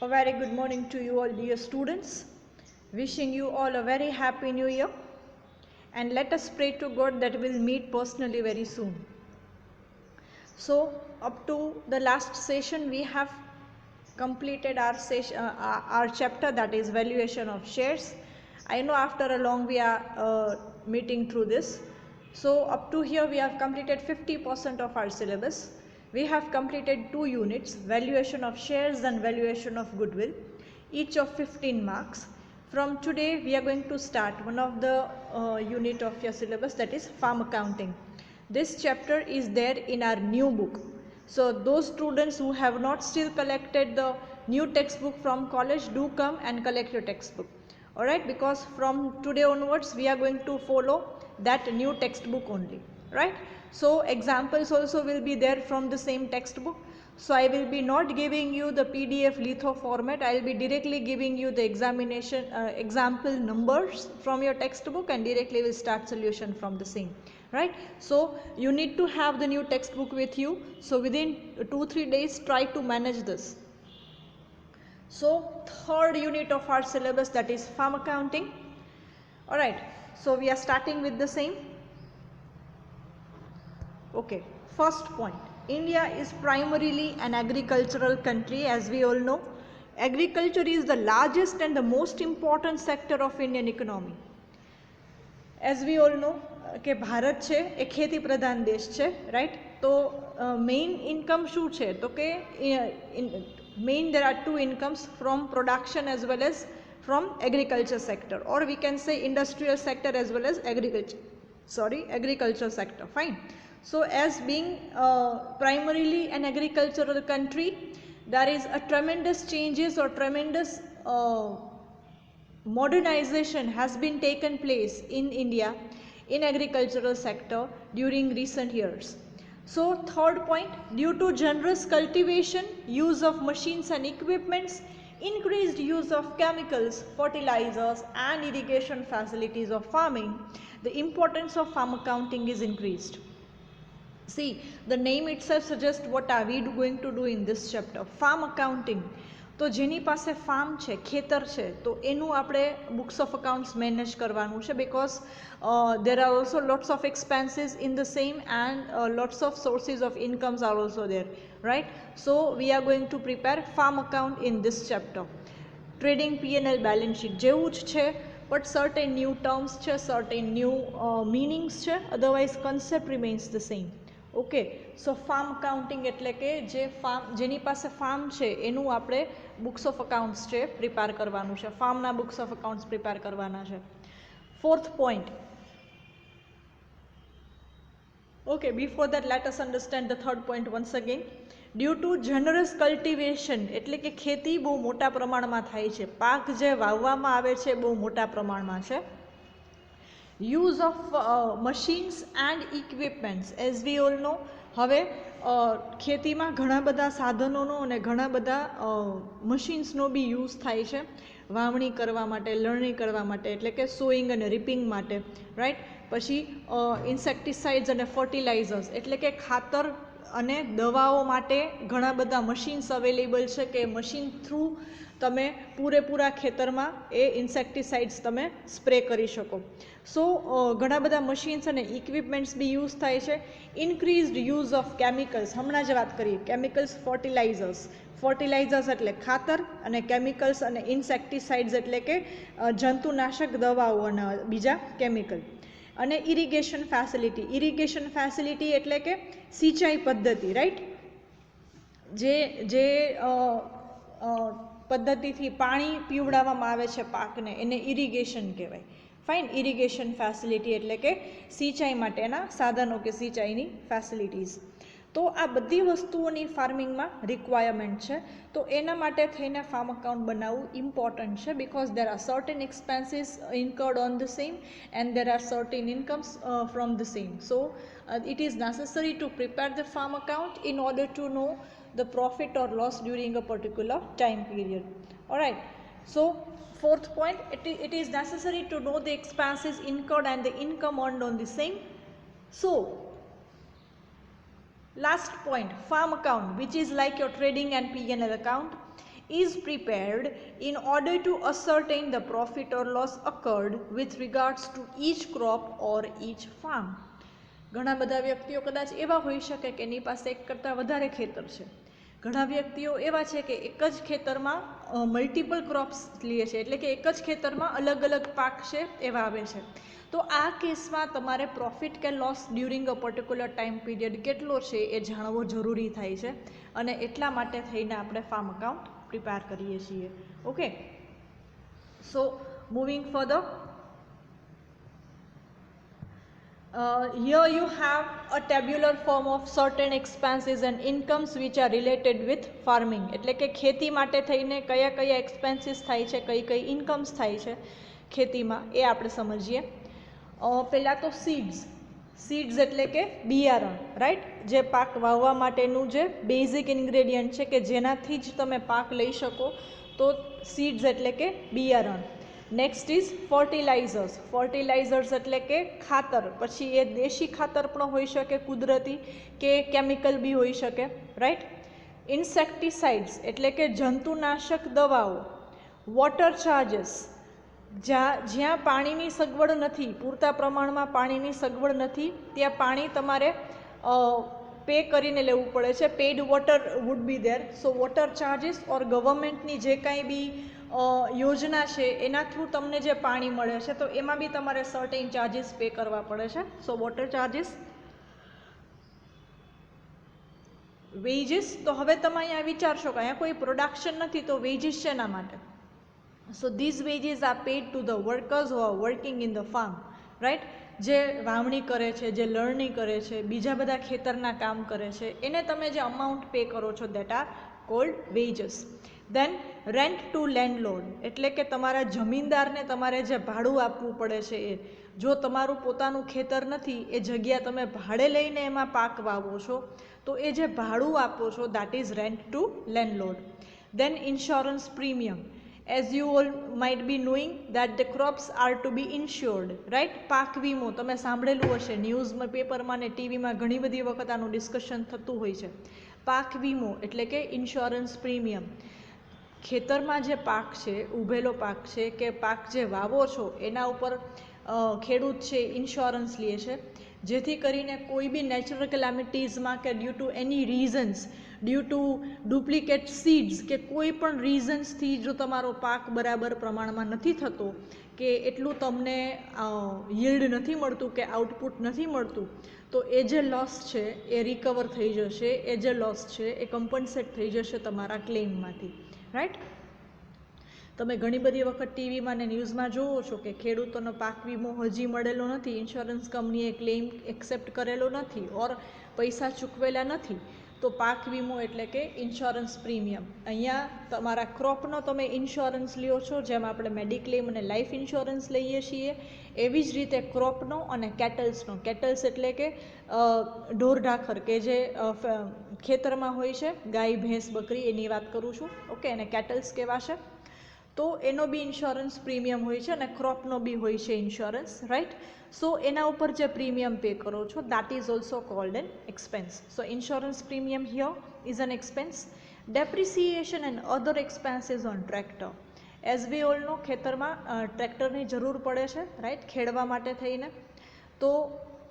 A very good morning to you all, dear students. Wishing you all a very happy new year, and let us pray to God that we'll meet personally very soon. So up to the last session we have completed our chapter, that is valuation of shares. I know after a long we are meeting through this. So up to here we have completed 50% of our syllabus. We have completed 2 units, valuation of shares and valuation of goodwill, each of 15 marks. From today we are going to start one of the unit of your syllabus, that is farm accounting. This chapter is there in our new book. So those students who have not still collected the new textbook from college, do come and collect your textbook. Alright, because from today onwards we are going to follow that new textbook only. Right. So examples also will be there from the same textbook. So I will be not giving you the PDF litho format. I will be directly giving you the examination example numbers from your textbook, and directly will start solution from the same. Right. So you need to have the new textbook with you. So within 2-3 days try to manage this. So third unit of our syllabus, that is farm accounting. Alright. So we are starting with the same. Okay, first point, India is primarily an agricultural country, as we all know. Agriculture is the largest and the most important sector of Indian economy. As we all know કે ભારત છે એ ખેતી પ્રધાન દેશ છે, right. તો main income શું છે, તો કે main there are two incomes from production as well as from agriculture sector, or we can say industrial sector as well as agriculture sector. Fine. So as being primarily an agricultural country, there is a tremendous changes or tremendous modernization has been taken place in India in agricultural sector during recent years. So third point, due to generous cultivation, use of machines and equipments, increased use of chemicals, fertilizers and irrigation facilities of farming, the importance of farm accounting is increased. See, the name itself suggests what are we going to do in this chapter. Farm accounting. તો જેની પાસે farm છે, ખેતર છે, તો એનું આપણે books of accounts manage કરવાનું છે, because there are also lots of expenses in the same, and lots of sources of incomes are also there, right? So we are going to prepare farm account in this chapter. Trading P&L balance sheet જેવું જ છે, but certain new terms છે, certain new meanings છે, otherwise concept remains the same. Okay. So farm accounting એટલે કે જે જેની પાસે ફાર્મ છે એનું આપણે બુક્સ ઓફ અકાઉન્ટ્સ છે પ્રિપેર કરવાનું છે, ફાર્મના બુક્સ ઓફ અકાઉન્ટ્સ પ્રિપેર કરવાના છે. Fourth point. Okay, before that let us understand the third point once again. Due to generous cultivation, એટલે કે ખેતી બહુ મોટા પ્રમાણમાં થાય છે, પાક જે વાવવામાં આવે છે બહુ મોટા પ્રમાણમાં છે. Use of machines and equipments, as we all know, હવે ખેતીમાં ઘણા બધા સાધનોનો અને ઘણા બધા મશીન્સનો બી યુઝ થાય છે વાવણી કરવા માટે, લણણી કરવા માટે, એટલે કે સોઈંગ અને રીપિંગ માટે, રાઈટ. પછી ઇન્સેક્ટિસાઇડ્સ અને ફર્ટિલાઇઝર્સ, એટલે કે ખાતર અને દવાઓ માટે ઘણા બધા મશીન્સ અવેલેબલ છે કે મશીન થ્રુ તમે પૂરેપૂરા ખેતરમાં એ ઇન્સેક્ટિસાઇડ્સ તમે સ્પ્રે કરી શકો. સો ઘણા બધા મશીન્સ અને ઇક્વિપમેન્ટ્સ બી યુઝ થાય છે. ઇન્ક્રીઝડ યુઝ ઓફ કેમિકલ્સ, હમણાં જ વાત કરીએ, કેમિકલ્સ, ફર્ટિલાઇઝર્સ એટલે ખાતર, અને કેમિકલ્સ અને ઇન્સેક્ટિસાઇડ્સ એટલે કે જંતુનાશક દવાઓ અને બીજા કેમિકલ. અને ઇરિગેશન ફેસિલિટી એટલે કે સિંચાઈ પદ્ધતિ, રાઈટ. જે પદ્ધતિથી પાણી પીવડાવવામાં આવે છે પાકને એને ઇરિગેશન કહેવાય. ફાઇન. ઇરિગેશન ફેસિલિટી એટલે કે સિંચાઈ માટેના સાધનો કે સિંચાઈની ફેસિલિટીઝ. તો આ બધી વસ્તુઓની ફાર્મિંગમાં રિક્વાયરમેન્ટ છે. તો એના માટે થઈને ફાર્મ અકાઉન્ટ બનાવવું ઇમ્પોર્ટન્ટ છે, because there are certain expenses incurred on the same and there are certain incomes from the same. So it is necessary to prepare the farm account in order to know the profit or loss during a particular time period. Alright. So fourth point, it is necessary to know the expenses incurred and the income earned on the same. So last point, farm account, which is like your trading and P&L account. is prepared in order to ascertain the profit or loss occurred with regards to each crop or each farm. ઘણા બધા વ્યક્તિઓ કદાચ એવા હોઈ શકે કે એની પાસે એક કરતાં વધારે ખેતર છે. ઘણા વ્યક્તિઓ એવા છે કે એક જ ખેતરમાં મલ્ટિપલ ક્રોપ્સ લે છે, એટલે કે એક જ ખેતરમાં અલગ અલગ પાક છે એ વાવે છે. તો આ કેસમાં તમારે પ્રોફિટ કે લોસ ડ્યુરિંગ અ પર્ટિક્યુલર ટાઈમ પીરિયડ કેટલો છે એ જાણવો જરૂરી થાય છે, અને એટલા માટે થઈને આપણે ફાર્મ અકાઉન્ટ પ્રિપેર કરીએ છીએ. Okay, so moving further, here you have a tabular form of certain expenses and incomes which are related with farming. એટલે કે ખેતી માટે થઈને કયા કયા એક્સપેન્સીસ થાય છે, કઈ કઈ ઇન્કમ્સ થાય છે ખેતીમાં, એ આપણે સમજીએ. પહેલાં તો સીડ્સ એટલે કે બિયારણ, રાઈટ, જે પાક વાવવા માટેનું જે બેઝિક ઇન્ગ્રેડિયન્ટ છે કે જેનાથી જ તમે પાક લઈ શકો, તો સીડ્સ એટલે કે બિયારણ. નેક્સ્ટ ઇઝ ફર્ટિલાઇઝર્સ એટલે કે ખાતર. પછી એ દેશી ખાતર પણ હોઈ શકે, કુદરતી કે કેમિકલ બી હોઈ શકે, રાઈટ. ઇન્સેક્ટિસાઇડ્સ એટલે કે જંતુનાશક દવાઓ. વોટર ચાર્જીસ, જ્યાં પાણીની સગવડ નથી, પૂરતા પ્રમાણમાં પાણીની સગવડ નથી, ત્યાં પાણી તમારે પે કરીને લેવું પડે છે. Paid water would be there. So water charges or ગવર્મેન્ટની જે કાંઈ બી યોજના છે એના થ્રુ તમને જે પાણી મળે છે, તો એમાં બી તમારે સર્ટેન ચાર્જીસ પે કરવા પડે છે. સો વોટર ચાર્જીસ. વેજીસ, તો હવે તમે અહીંયા વિચારશો કે અહીંયા કોઈ પ્રોડક્શન નથી, તો વેજીસ શેના માટે? So these wages are paid to the workers who are working in the farm, right. જે વાવણી કરે છે, જે લણણી કરે છે, બીજા બધા ખેતરના કામ કરે છે, એને તમે જે અમાઉન્ટ પે કરો છો, that are called wages. Then rent to landlord એટલે કે તમારા જમીનદારને તમારે જે ભાડું આપવું પડે છે એ. જો તમારું પોતાનું ખેતર નથી, એ જગ્યા તમે ભાડે લઈને એમાં પાક વાવો છો, તો એ જે ભાડું આપો છો, that is rent to landlord. Then insurance premium. As you all might be knowing that the crops are to be insured, right? પાક વીમો તમે સાંભળેલું હશે, ન્યૂઝમાં, પેપરમાં ને ટીવીમાં ઘણી બધી વખત આનું ડિસ્કશન થતું હોય છે. પાક વીમો એટલે કે ઇન્સ્યોરન્સ પ્રીમિયમ. ખેતરમાં જે પાક છે, ઊભેલો પાક છે કે પાક જે વાવો છો, એના ઉપર ખેડૂત છે ઇન્સ્યોરન્સ લે છે, જેથી કરીને કોઈ બી નેચરલ કેલામિટીઝમાં કે due to any reasons, due to duplicate seeds કે કોઈ પણ રીઝન્સથી જો તમારો પાક બરાબર પ્રમાણમાં નથી થતો, કે એટલું તમને યીલ્ડ નથી મળતું કે આઉટપુટ નથી મળતું, તો એ જે લોસ છે એ રિકવર થઈ જશે, એ જે લોસ છે એ કમ્પન્સેટ થઈ જશે તમારા ક્લેમમાંથી, રાઈટ. તમે ઘણી બધી વખત ટીવીમાં ને ન્યૂઝમાં જોવો છો કે ખેડૂતોનો પાક વીમો હજી મળેલો નથી, ઇન્સ્યોરન્સ કંપનીએ ક્લેમ એક્સેપ્ટ કરેલો નથી ઓર પૈસા ચૂકવેલા નથી, તો પાક વીમો એટલે કે ઇન્સ્યોરન્સ પ્રીમિયમ. અહીંયા તમારા ક્રોપનો તમે ઇન્સ્યોરન્સ લ્યો છો, જેમ આપણે મેડિક્લેમ અને લાઈફ ઇન્સ્યોરન્સ લઈએ છીએ, એવી જ રીતે ક્રોપનો અને કેટલ્સનો. કેટલ્સ એટલે કે ઢોર ઢાખર કે જે ખેતરમાં હોય છે, ગાય, ભેંસ, બકરી, એની વાત કરું છું, ઓકે, અને કેટલ્સ કહેવાશે. તો એનો બી ઇન્સ્યોરન્સ પ્રીમિયમ હોય છે અને ક્રોપનો બી હોય છે ઇન્સ્યોરન્સ, રાઈટ. સો એના ઉપર જે પ્રીમિયમ પે કરો છો, that is also called an expense. So insurance premium here is an expense. Depreciation and other expenses on tractor. As we all know, ખેતરમાં ટ્રેક્ટરની જરૂર પડે છે, રાઈટ, ખેડવા માટે થઈને. તો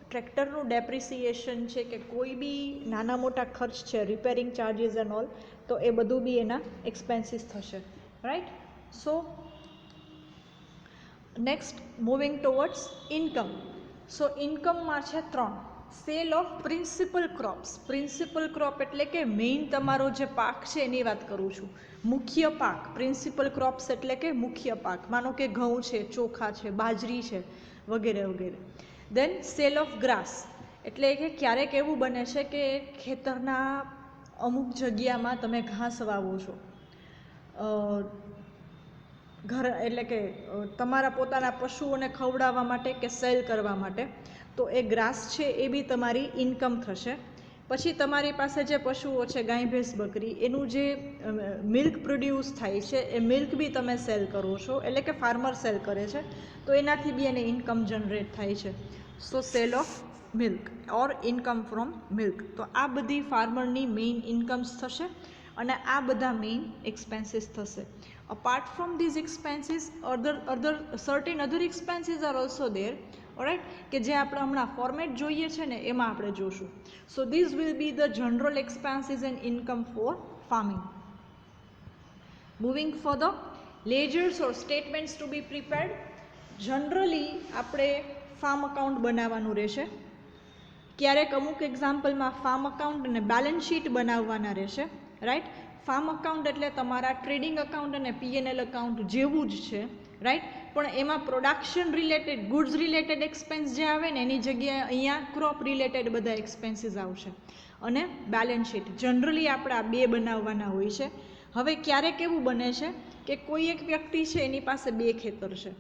ટ્રેક્ટરનું ડેપ્રિસિએશન છે કે કોઈ બી નાના મોટા ખર્ચ છે, રિપેરિંગ ચાર્જીસ એન્ડ ઓલ, તો એ બધું બી એના એક્સપેન્સીસ થશે, right. So next, moving towards income. So income માં છે 3. Cell of principal crops. Principal crop એટલે કે મેઇન તમારો જે પાક છે એની વાત કરું છું, મુખ્ય પાક. પ્રિન્સિપલ ક્રોપ્સ એટલે કે મુખ્ય પાક, માનો કે ઘઉં છે, ચોખા છે, બાજરી છે, વગેરે વગેરે. દેન સેલ ઓફ ગ્રાસ એટલે કે ક્યારેક એવું બને છે કે ખેતરના અમુક જગ્યામાં તમે ઘાસ વાવો છો, ઘર એટલે કે તમારા પોતાના પશુઓને ખવડાવવા માટે કે સેલ કરવા માટે, તો એ ગ્રાસ છે એ બી તમારી ઇન્કમ થશે. પછી તમારી પાસે જે પશુઓ છે, ગાય, ભેંસ, બકરી, એનું જે મિલ્ક પ્રોડ્યુસ થાય છે, એ મિલ્ક બી તમે સેલ કરો છો, એટલે કે ફાર્મર સેલ કરે છે, તો એનાથી બી એને ઇન્કમ જનરેટ થાય છે. So sale of milk or income from milk. તો આ બધી ફાર્મરની મેઇન ઇન્કમ્સ થશે. અને આ બધા મેઇન એક્સપેન્સીસ થશે. Apart from these expenses certain other expenses are also there, alright, કે જે આપણે હમણાં ફોર્મેટ જોઈએ છે ને એમાં આપણે જોશું. So these will be the general expenses and income for farming. Moving further, ledgers or statements to be prepared. Generally આપણે ફાર્મ અકાઉન્ટ બનાવવાનું રહેશે. ક્યારેક અમુક એક્ઝામ્પલમાં ફાર્મ અકાઉન્ટ અને બેલેન્સ શીટ બનાવવાના રહેશે, રાઈટ. ફાર્મ અકાઉન્ટ એટલે તમારા ટ્રેડિંગ અકાઉન્ટ અને P&L અકાઉન્ટ જેવું જ છે, રાઈટ, પણ એમાં production related, goods related expense જે આવે ને એની જગ્યાએ અહીંયા ક્રોપ રિલેટેડ બધા એક્સપેન્સીસ આવશે. અને બેલેન્સ શીટ જનરલી આપણે આ બે બનાવવાના હોય છે. હવે ક્યારેક એવું બને છે કે કોઈ એક વ્યક્તિ છે એની પાસે 2 ખેતર છે,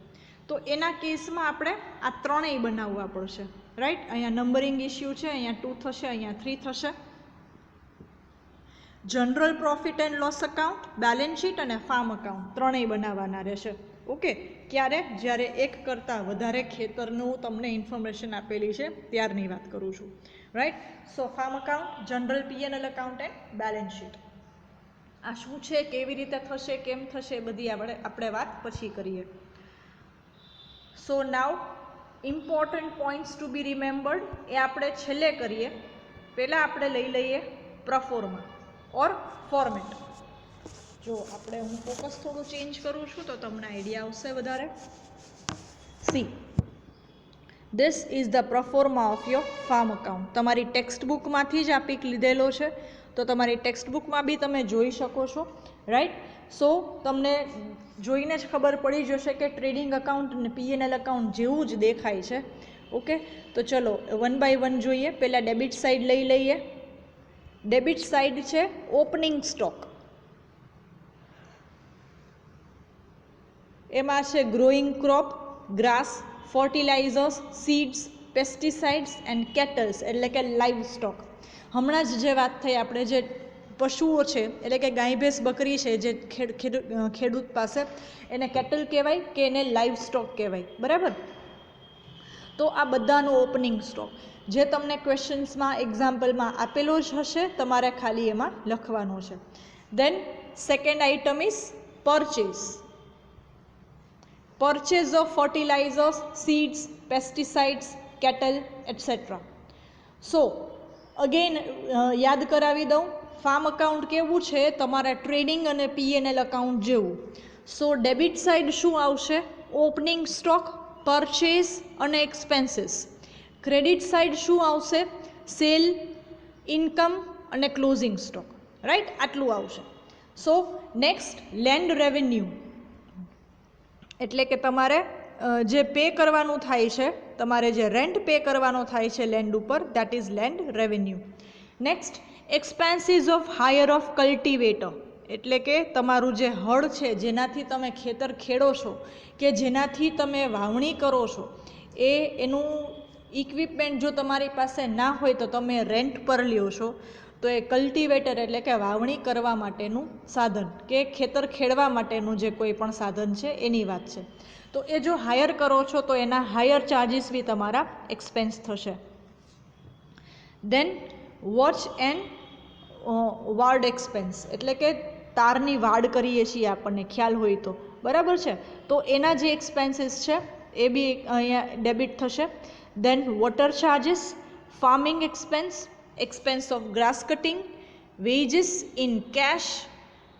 તો એના કેસમાં આપણે આ ત્રણેય બનાવવા પડશે, રાઈટ. અહીંયા નંબરિંગ ઇસ્યુ છે, અહીંયા 2 થશે, અહીંયા 3 થશે. General profit and loss account, balance sheet અને ફાર્મ અકાઉન્ટ ત્રણેય બનાવવાના રહેશે. ઓકે, ક્યારે? જ્યારે એક કરતાં વધારે ખેતરનું તમને ઇન્ફોર્મેશન આપેલી છે ત્યારની વાત કરું છું, right. So farm account, general P&L account and balance sheet. આ શું છે, કેવી રીતે થશે, કેમ થશે, બધી આપણે વાત પછી કરીએ. So now important points to be remembered એ આપણે છેલ્લે કરીએ. પહેલાં આપણે લઈ લઈએ પ્રોફોર્મા ઓર ફોર્મેટ. જો આપણે હું ફોકસ થોડું ચેન્જ કરું છું તો તમને આઈડિયા આવશે વધારે. C, this is the પ્રોફોર્મા of your farm account. તમારી ટેક્સ્ટ બુકમાંથી જ આ પીક લીધેલો છે, તો તમારી ટેક્સ્ટ બુકમાં બી તમે જોઈ શકો છો, રાઈટ. સો તમને જોઈને જ ખબર પડી જશે કે ટ્રેડિંગ અકાઉન્ટ અને P&L અકાઉન્ટ જેવું જ દેખાય છે. ઓકે, તો ચલો 1 બાય 1 જોઈએ. પહેલાં ડેબિટ સાઈડ લઈ લઈએ. ડેબિટ સાઈડ છે ઓપનિંગ સ્ટોક. એમાં છે growing crop, grass, fertilizers, seeds, pesticides and cattles એટલે કે લાઈવ સ્ટોક. હમણાં જ જે વાત થઈ આપણે, જે પશુઓ છે એટલે કે ગાય ભેંસ બકરી છે જે ખેડૂત પાસે, એને કેટલ કહેવાય કે એને લાઈવ સ્ટોક કહેવાય, બરાબર. તો આ બધાનો ઓપનિંગ સ્ટોક જે તમને ક્વેશ્ચન્સમાં એક્ઝામ્પલમાં આપેલો જ હશે, તમારે ખાલી એમાં લખવાનું છે. Then second item is purchase. Purchase of fertilizers, seeds, pesticides, cattle etcetera. So again યાદ કરાવી દઉં, ફાર્મ અકાઉન્ટ કેવું છે, તમારા ટ્રેડિંગ અને P&L અકાઉન્ટ જેવું. સો ડેબિટ સાઇડ શું આવશે? ઓપનિંગ સ્ટોક, પરચેઝ અને એક્સપેન્સીસ. ક્રેડિટ સાઇડ શું આવશે? સેલ, ઇન્કમ અને ક્લોઝિંગ સ્ટોક, રાઈટ. આટલું આવશે. સો નેક્સ્ટ લેન્ડ રેવન્યુ, એટલે કે તમારે જે પે કરવાનું થાય છે, તમારે જે રેન્ટ પે કરવાનો થાય છે લેન્ડ ઉપર, that is land revenue. Next expenses of higher of cultivator, એટલે કે તમારું જે હળ છે જેનાથી તમે ખેતર ખેડો છો કે જેનાથી તમે વાવણી કરો છો, એનું ઇક્વિપમેન્ટ જો તમારી પાસે ના હોય તો તમે રેન્ટ પર લ્યો છો, તો એ કલ્ટિવેટર એટલે કે વાવણી કરવા માટેનું સાધન કે ખેતર ખેડવા માટેનું જે કોઈ પણ સાધન છે એની વાત છે. તો એ જો હાયર કરો છો તો એના હાયર ચાર્જિસ બી તમારા એક્સપેન્સ થશે. દેન વોચ એન્ડ વાર્ડ એક્સપેન્સ, એટલે કે તારની વાડ કરીએ છીએ આપણને ખ્યાલ હોય તો, બરાબર છે. તો એના જે એક્સપેન્સીસ છે એ બી અહીંયા ડેબિટ થશે. Then water charges, farming expense, expense of grass cutting, wages in cash,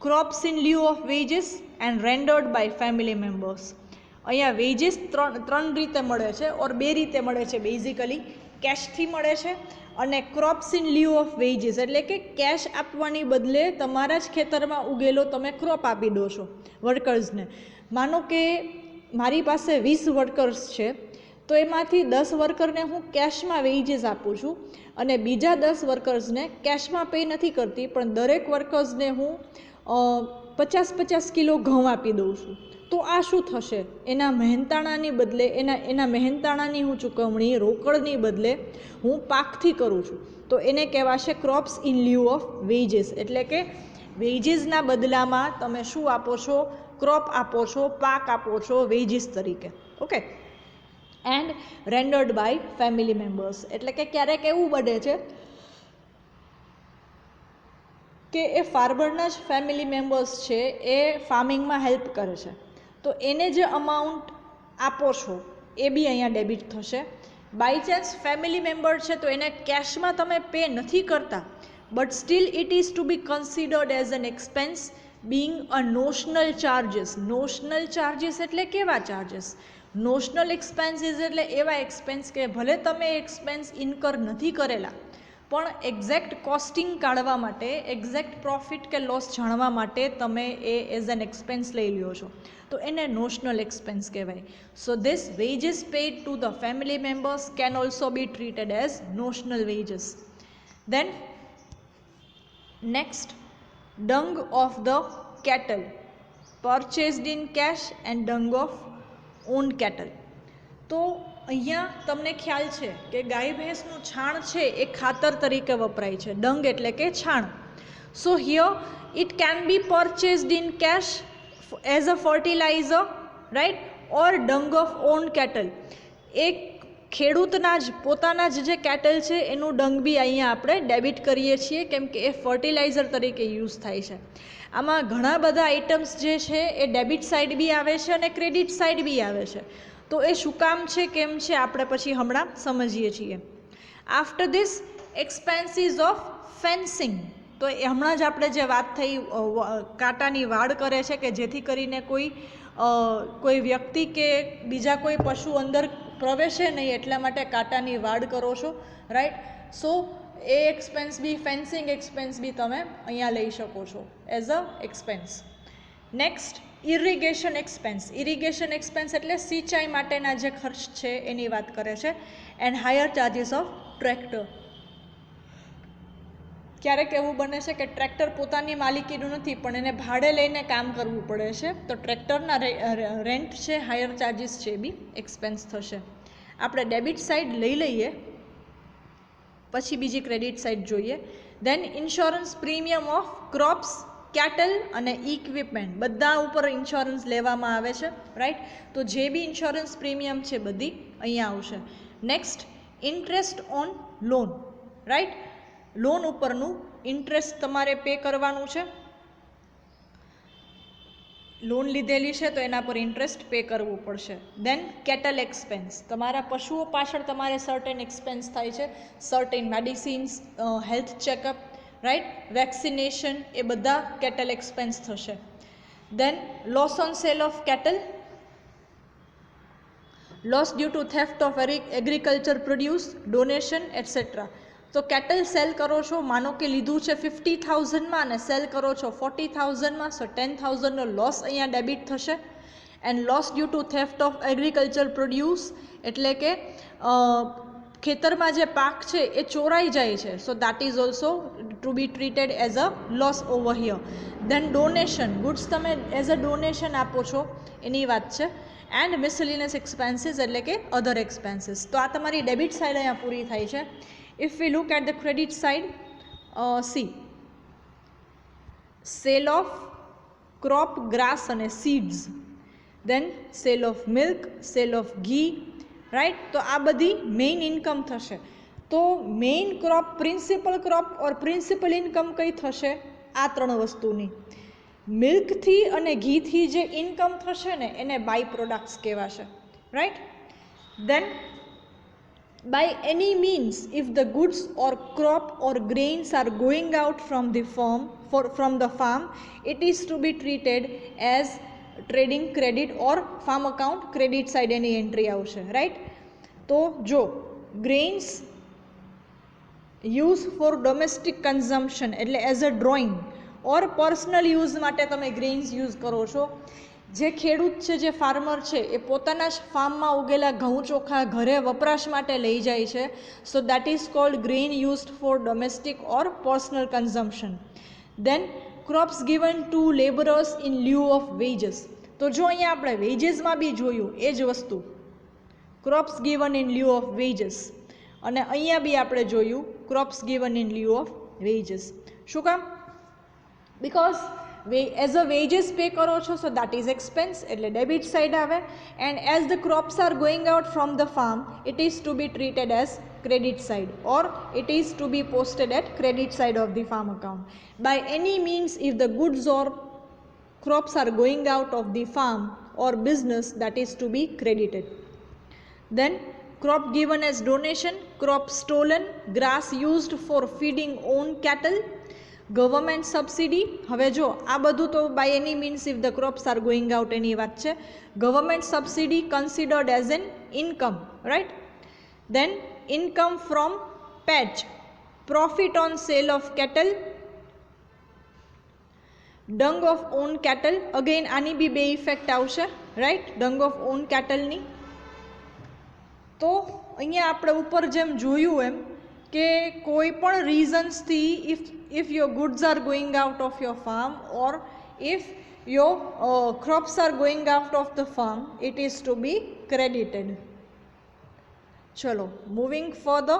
crops in lieu of wages and rendered by family members. અહીંયા વેજીસ ત્રણ રીતે મળે છે ઓર 2 રીતે મળે છે બેઝિકલી. કેશથી મળે છે અને crops in lieu of veggies એટલે કે કેશ આપવાની બદલે તમારા જ ખેતરમાં ઉગેલો તમે ક્રોપ આપી દો છો વર્કર્સને. માનો કે મારી પાસે 20 વર્કર્સ છે, તો એમાંથી 10 વર્કરને હું કેશમાં વેજીસ આપું છું અને બીજા 10 વર્કર્સને કેશમાં પે નથી કરતી, પણ દરેક વર્કર્સને હું 50-50 કિલો ઘઉં આપી દઉં છું. તો આ શું થશે? એના મહેનતાણાની બદલે એના મહેનતાણાની હું ચૂકવણી રોકડની બદલે હું પાકથી કરું છું. તો એને કહેવાશે crops in lieu of veggies, એટલે કે વેજીસના બદલામાં તમે શું આપો છો? ક્રોપ આપો છો, પાક આપો છો વેજીસ તરીકે. Okay. And rendered by family members, એટલે કે ક્યારેક એવું બને છે કે એ ફાર્મરના જ ફેમિલી મેમ્બર્સ છે એ ફાર્મિંગમાં હેલ્પ કરે છે, તો એને જે અમાઉન્ટ આપો છો એ બી અહીંયા ડેબિટ થશે. બાય ચાન્સ ફેમિલી મેમ્બર છે તો એને કેશમાં તમે પે નથી કરતા, but still it is to be considered as an expense being a notional charges. Notional charges એટલે કેવા ચાર્જીસ? નોશનલ એક્સપેન્સીસ એટલે એવા એક્સપેન્સ કે ભલે તમે એક્સપેન્સ ઇન્કર નથી કરેલા, પણ એક્ઝેક્ટ કોસ્ટિંગ કાઢવા માટે, એક્ઝેક્ટ પ્રોફિટ કે લોસ જાણવા માટે તમે એ એઝ એન એક્સપેન્સ લઈ લ્યો છો, તો એને નોશનલ એક્સપેન્સ કહેવાય. So this wages paid to the family members can also be treated as notional wages. Then next, dung of the cattle purchased in cash and dung of owned cattle. તો અહીંયા તમને ખ્યાલ છે કે ગાય ભેંસનું છાણ છે એ ખાતર તરીકે વપરાય છે, ડંગ એટલે કે છાણ. So here it can be purchased in cash as a fertilizer, right, or dung of own cattle. એક ખેડૂતના જ પોતાના જે કેટલ છે એનું ડંગ બી અહીંયા આપણે ડેબિટ કરીએ છીએ, કેમ કે એ ફર્ટિલાઇઝર તરીકે યુઝ થાય છે. આમાં ઘણા બધા આઇટમ્સ જે છે એ ડેબિટ સાઇડ બી આવે છે અને ક્રેડિટ સાઇડ બી આવે છે. તો એ શું કામ છે, કેમ છે, આપણે પછી હમણાં સમજીએ છીએ. After this, expenses of fencing. તો એ હમણાં જ આપણે જે વાત થઈ, કાંટાની વાડ કરે છે કે જેથી કરીને કોઈ વ્યક્તિ કે બીજા કોઈ પશુ અંદર પ્રવેશે નહીં, એટલા માટે કાંટાની વાડ કરો છો, રાઈટ. સો એ એક્સપેન્સ બી, ફેન્સિંગ એક્સપેન્સ બી તમે અહીંયા લઈ શકો છો as a expense. Next, irrigation expense. Irrigation expense એટલે સિંચાઈ માટેના જે ખર્ચ છે એની વાત કરે છે. And higher charges of tractor. ક્યારેક એવું બને છે કે ટ્રેક્ટર પોતાની માલિકીનું નથી, પણ એને ભાડે લઈને કામ કરવું પડે છે, તો ટ્રેક્ટરના રેન્ટ છે, હાયર ચાર્જીસ છે, એ બી એક્સપેન્સ થશે. આપણે ડેબિટ સાઇડ લઈ લઈએ, પછી બીજી ક્રેડિટ સાઇડ જોઈએ. Then insurance premium of crops, cattle અને ઇક્વિપમેન્ટ, બધા ઉપર ઇન્સ્યોરન્સ લેવામાં આવે છે, રાઈટ. તો જે બી ઇન્સ્યોરન્સ પ્રીમિયમ છે બધી અહીંયા આવશે. Next, interest on loan, right. Loan ઉપરનું ઇન્ટરેસ્ટ તમારે પે કરવાનું છે. લોન લીધેલી છે તો એના પર ઇન્ટરેસ્ટ પે કરવું પડશે. દેન કેટલ એક્સપેન્સ, તમારા પશુઓ પાછળ તમારે સર્ટેન એક્સપેન્સ થાય છે, certain medicines, health checkup, right, vaccination, એ બધા કેટલ એક્સપેન્સ થશે. Then loss on sale of cattle, loss due to theft of agriculture produce, donation etcetera. તો કેટલ સેલ કરો છો, માનો કે લીધું છે 50,000માં અને સેલ કરો છો 40,000માં, સો 10,000નો લોસ અહીંયા ડેબિટ થશે. And loss due to theft of agriculture produce એટલે કે ખેતરમાં જે પાક છે એ ચોરાઈ જાય છે, so that is also to be treated as a loss over here. Then donation, goods તમે એઝ અ ડોનેશન આપો છો એની વાત છે. એન્ડ મિસલિનિયસ એક્સપેન્સીસ એટલે કે અધર એક્સપેન્સીસ. તો આ તમારી ડેબિટ સાઇડ અહીંયા પૂરી થાય છે. If we look at the credit side, see, sale of crop, grass and seeds, then sale of milk, sale of ghee, right. તો આ બધી મેઇન ઇન્કમ થશે. તો મેઇન ક્રોપ, પ્રિન્સિપલ ક્રોપ ઓર પ્રિન્સિપલ ઇન્કમ કઈ થશે? આ ત્રણ વસ્તુની. મિલ્કથી અને ઘીથી જે ઇન્કમ થશે ને એને બાય પ્રોડક્ટ્સ કહેવાશે, right. Then by any means, if the goods or crop or grains are going out from the farm, it is to be treated as trading credit or farm account credit side any entry આવશે, right. તો જો grains use for domestic consumption એટલે as a drawing or personal use માટે તમે grains use કરો છો. જે ખેડૂત છે, જે ફાર્મર છે, એ પોતાના જ ફાર્મમાં ઉગેલા ઘઉં ચોખા ઘરે વપરાશ માટે લઈ જાય છે, so that is called grain used for domestic or personal consumption. Then crops given to labourers in lieu of wages. તો જો અહીંયા આપણે વેજીસમાં બી જોયું એ જ વસ્તુ, crops given in lieu of wages, અને અહીંયા બી આપણે જોયું crops given in lieu of wages. શું કામ? Because as a wages pay કરો છો, સો દેટ ઇઝ એક્સપેન્સ એટલે ડેબિટ સાઇડ આવે. And as the crops are going out from the farm it is to be treated as credit side, or it is to be posted at credit side of the farm account. By any means, if the goods or crops are going out of the farm or business, that is to be credited. Then crop given as donation, crop stolen, grass used for feeding own cattle, government subsidy. હવે જો આ બધું તો by any means if the crops are going out એની વાત છે. Government subsidy considered as an income, right? Then income from patch, profit on sale of cattle, dung of own cattle. Again આની બી બે effect આવશે, right, dung of own cattle ની. તો અહીંયા આપણે ઉપર જેમ જોયું એમ કે કોઈ પણ રીઝન્સથી if your goods are going out of your farm or if your crops are going out of the farm, it is to be credited. ચલો moving further.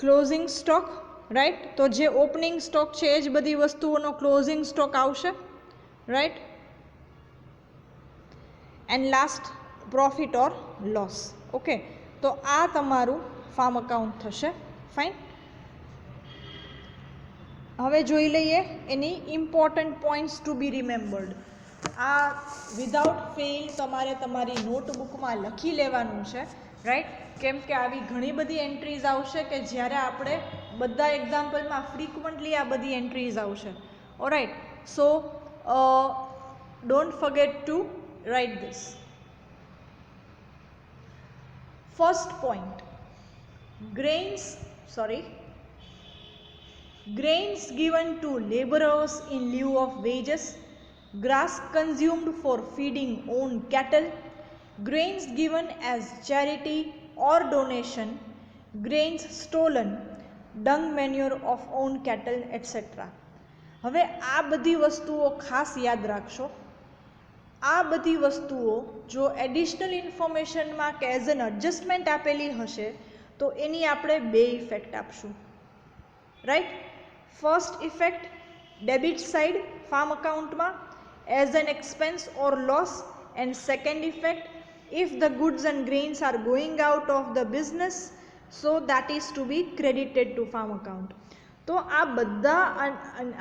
Closing stock, right, તો જે ઓપનિંગ સ્ટોક છે એ જ બધી વસ્તુઓનો closing stock આવશે, right. And last profit or loss. Okay, તો આ તમારું ફાર્મ અકાઉન્ટ થશે. ફાઇન. હવે જોઈ લઈએ એની important points to be remembered. આ વિધાઉટ ફેઇલ તમારે તમારી નોટબુકમાં લખી લેવાનું છે, રાઈટ, કેમ કે આવી ઘણી બધી એન્ટ્રીઝ આવશે કે જ્યારે આપણે બધા એક્ઝામ્પલમાં ફ્રીક્વન્ટલી આ બધી એન્ટ્રીઝ આવશે. Alright, so don't forget to write this. First point, grains given to laborers in lieu of wages, grass consumed for feeding own cattle, grains given as charity or donation, grains stolen, dung manure of own cattle, etc. હવે આ બધી વસ્તુઓ ખાસ યાદ રાખશો. આ બધી વસ્તુઓ જો એડિશનલ ઇન્ફોર્મેશનમાં કે એઝ એન એડજસ્ટમેન્ટ આપેલી હશે તો એની આપણે બે ઇફેક્ટ આપશું, right. First effect debit side farm અકાઉન્ટમાં as an expense or loss, and second effect if the goods and grains are going out of the business, so that is to be credited to farm account. તો આ બધા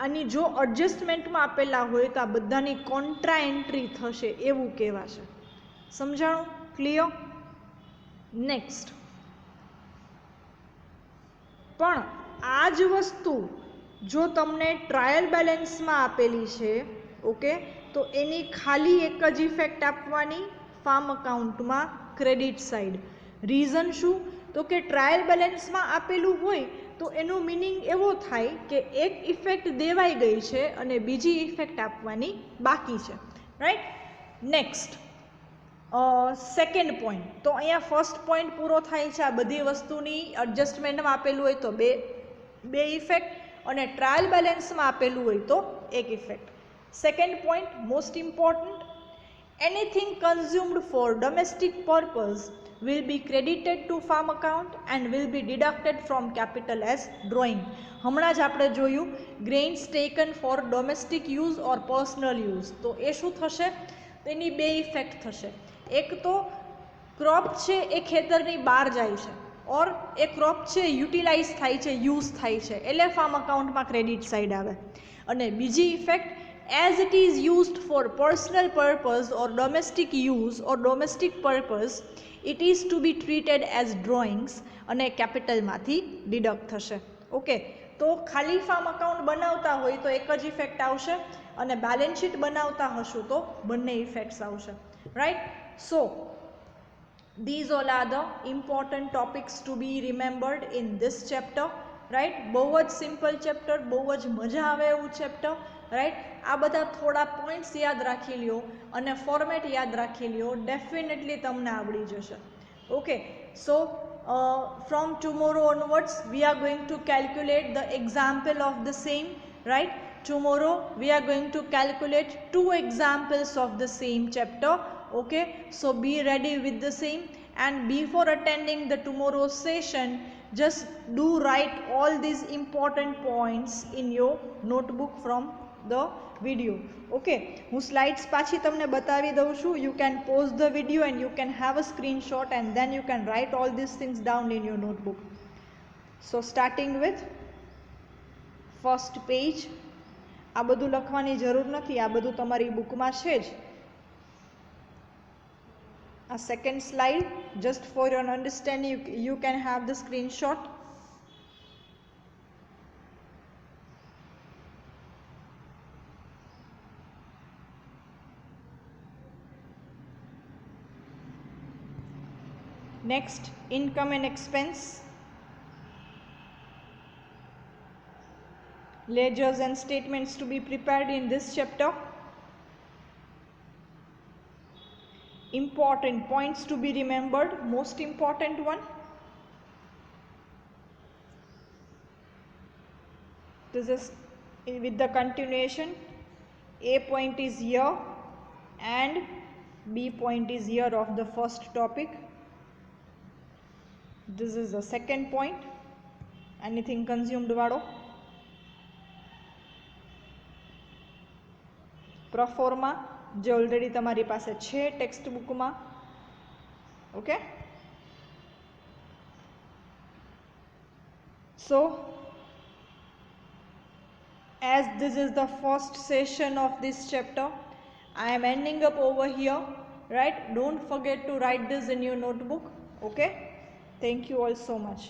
આની જો એડજસ્ટમેન્ટમાં આપેલા હોય તો આ બધાની કોન્ટ્રા એન્ટ્રી થશે એવું કહેવાશે. સમજાણું? ક્લિયર? નેક્સ્ટ, પણ આ જ વસ્તુ જો તમને ટ્રાયલ બેલેન્સમાં આપેલી છે, ઓકે, તો એની ખાલી એક જ ઇફેક્ટ આપવાની ફાર્મ અકાઉન્ટમાં ક્રેડિટ સાઇડ. રીઝન શું? તો કે ટ્રાયલ બેલેન્સમાં આપેલું હોય તો એનું મિનિંગ એવો થાય કે એક ઇફેક્ટ દેવાઈ ગઈ છે અને બીજી ઇફેક્ટ આપવાની બાકી છે, રાઈટ. Next, second point. તો અહીંયા ફર્સ્ટ પોઈન્ટ પૂરો થાય છે. આ બધી વસ્તુની એડજસ્ટમેન્ટમાં આપેલું હોય તો બે ઇફેક્ટ, અને ટ્રાયલ બેલેન્સમાં આપેલું હોય તો એક effect. Second point most important, anything consumed for domestic purpose will be credited to farm account and will be deducted from capital as drawing. હમણાં જ આપણે જોયું grains taken for domestic use or personal use. તો એ શું થશે? તેની બે effect થશે. એક તો ક્રોપ છે એ ખેતરની બહાર જાય છે, ઓર એ ક્રોપ છે યુટિલાઇઝ થાય છે, યુઝ થાય છે, એટલે ફાર્મ અકાઉન્ટમાં ક્રેડિટ સાઇડ આવે. અને બીજી effect, as it is used for personal purpose or domestic use or domestic purpose, it is to be treated as drawings અને કેપિટલમાંથી ડિડક્ટ થશે. ઓકે, તો ખાલી ફાર્મ અકાઉન્ટ બનાવતા હોય તો એક જ ઇફેક્ટ આવશે, અને બેલેન્સ શીટ બનાવતા હશું તો બંને ઇફેક્ટ્સ આવશે, right. So these all are the important topics to be remembered in this chapter, right. બહુ જ સિમ્પલ ચેપ્ટર, બહુ જ મજા આવે એવું ચેપ્ટર, રાઈટ. આ બધા થોડા પોઈન્ટ્સ યાદ રાખી લ્યો અને ફોર્મેટ યાદ રાખી લ્યો, ડેફિનેટલી તમને આવડી જશે. Okay, so from tomorrow onwards we are going to calculate the example of the same, right. tomorrow we are going to calculate 2 examples of the same chapter. Okay, so be ready with the same, and before attending the tomorrow's session, just do write all these important points in your notebook from the video. Okay, હું slides પાછી તમને બતાવી દઉં છું. You can pause the video and you can have a screenshot and then you can write all these things down in your notebook. So starting with first page, આ બધું લખવાની જરૂર નથી, આ બધું તમારી બુકમાં છે જ. A second slide, just for your understanding, you can have the screenshot. Next, income and expense, ledgers and statements to be prepared in this chapter. Important points to be remembered, most important one, this is with the continuation. A point is here and B point is here of the first topic. This is the second point, anything consumed વાળો. Proforma જે already તમારી પાસે છે text બુકમાં. Okay, so as this is the first session of this chapter, I am ending up over here, right? Don't forget to write this in your notebook. Okay, thank you all so much.